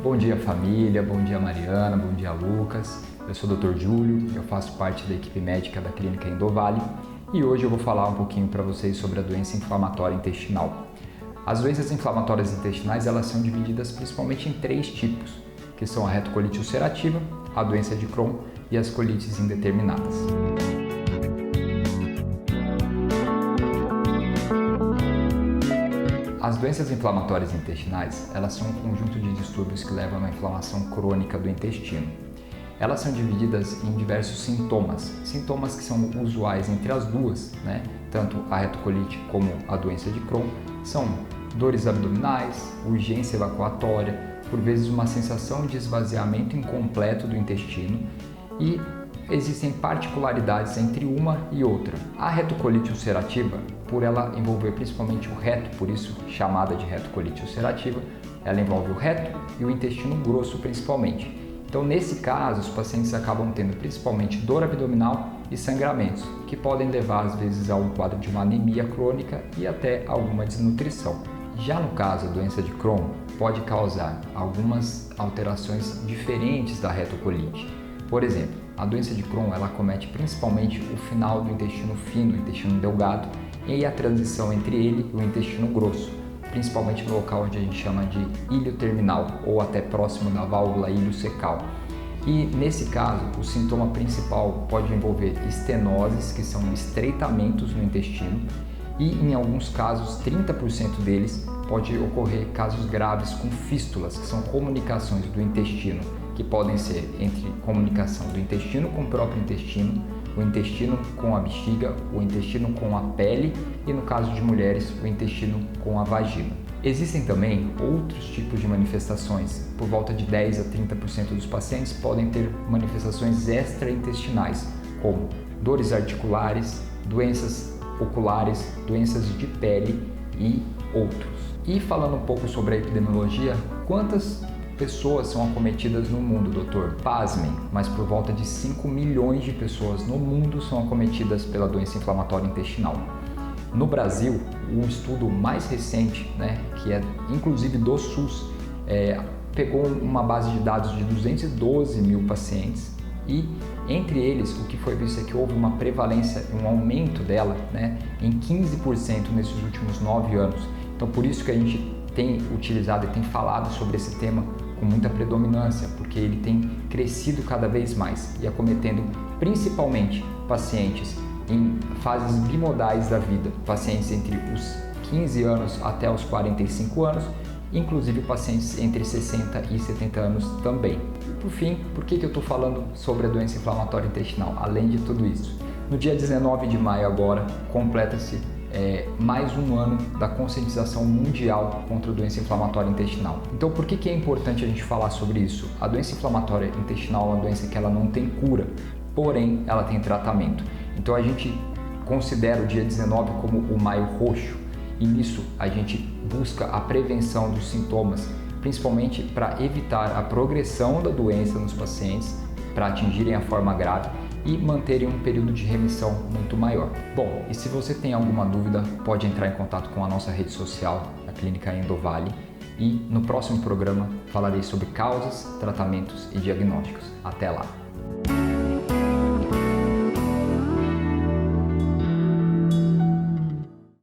Bom dia família, bom dia Mariana, bom dia Lucas. Eu sou o Dr. Júlio, eu faço parte da equipe médica da Clínica Endovale e hoje eu vou falar um pouquinho para vocês sobre a doença inflamatória intestinal. As doenças inflamatórias intestinais elas são divididas principalmente em 3 tipos, que são a retocolite ulcerativa, a doença de Crohn e as colites indeterminadas. As doenças inflamatórias intestinais, elas são um conjunto de distúrbios que levam a uma inflamação crônica do intestino. Elas são divididas em diversos sintomas que são usuais entre as duas, tanto a retocolite como a doença de Crohn, são dores abdominais, urgência evacuatória, por vezes uma sensação de esvaziamento incompleto do intestino e existem particularidades entre uma e outra. A retocolite ulcerativa, por ela envolver principalmente o reto, por isso chamada de retocolite ulcerativa, ela envolve o reto e o intestino grosso principalmente. Então, nesse caso, os pacientes acabam tendo principalmente dor abdominal e sangramentos, que podem levar às vezes a um quadro de uma anemia crônica e até alguma desnutrição. Já no caso, a doença de Crohn pode causar algumas alterações diferentes da retocolite. Por exemplo, a doença de Crohn ela acomete principalmente o final do intestino fino, o intestino delgado, e a transição entre ele e o intestino grosso, principalmente no local onde a gente chama de ilho terminal ou até próximo da válvula ilho-cecal. E nesse caso, o sintoma principal pode envolver estenoses, que são estreitamentos no intestino, e em alguns casos, 30% deles, pode ocorrer casos graves com fístulas, que são comunicações do intestino, que podem ser entre comunicação do intestino com o próprio intestino, o intestino com a bexiga, o intestino com a pele e, no caso de mulheres, o intestino com a vagina. Existem também outros tipos de manifestações. Por volta de 10 a 30% dos pacientes podem ter manifestações extraintestinais, como dores articulares, doenças oculares, doenças de pele e outros. E falando um pouco sobre a epidemiologia, quantas pessoas são acometidas no mundo, doutor? Pasmem, mas por volta de 5 milhões de pessoas no mundo são acometidas pela doença inflamatória intestinal. No Brasil, o estudo mais recente, que é inclusive do SUS, pegou uma base de dados de 212 mil pacientes e entre eles o que foi visto é que houve uma prevalência, um aumento dela em 15% nesses últimos 9 anos. Então por isso que a gente tem utilizado e tem falado sobre esse tema com muita predominância, porque ele tem crescido cada vez mais e acometendo principalmente pacientes em fases bimodais da vida, pacientes entre os 15 anos até os 45 anos, inclusive pacientes entre 60 e 70 anos também. E por fim, por que eu estou falando sobre a doença inflamatória intestinal? Além de tudo isso, no dia 19 de maio agora, completa-se mais um ano da conscientização mundial contra a doença inflamatória intestinal. Então, por que é importante a gente falar sobre isso? A doença inflamatória intestinal é uma doença que ela não tem cura, porém ela tem tratamento. Então, a gente considera o dia 19 como o Maio Roxo e nisso a gente busca a prevenção dos sintomas, principalmente para evitar a progressão da doença nos pacientes, para atingirem a forma grave e manterem um período de remissão muito maior. Bom, e se você tem alguma dúvida, pode entrar em contato com a nossa rede social, a Clínica Endovale, e no próximo programa falarei sobre causas, tratamentos e diagnósticos. Até lá!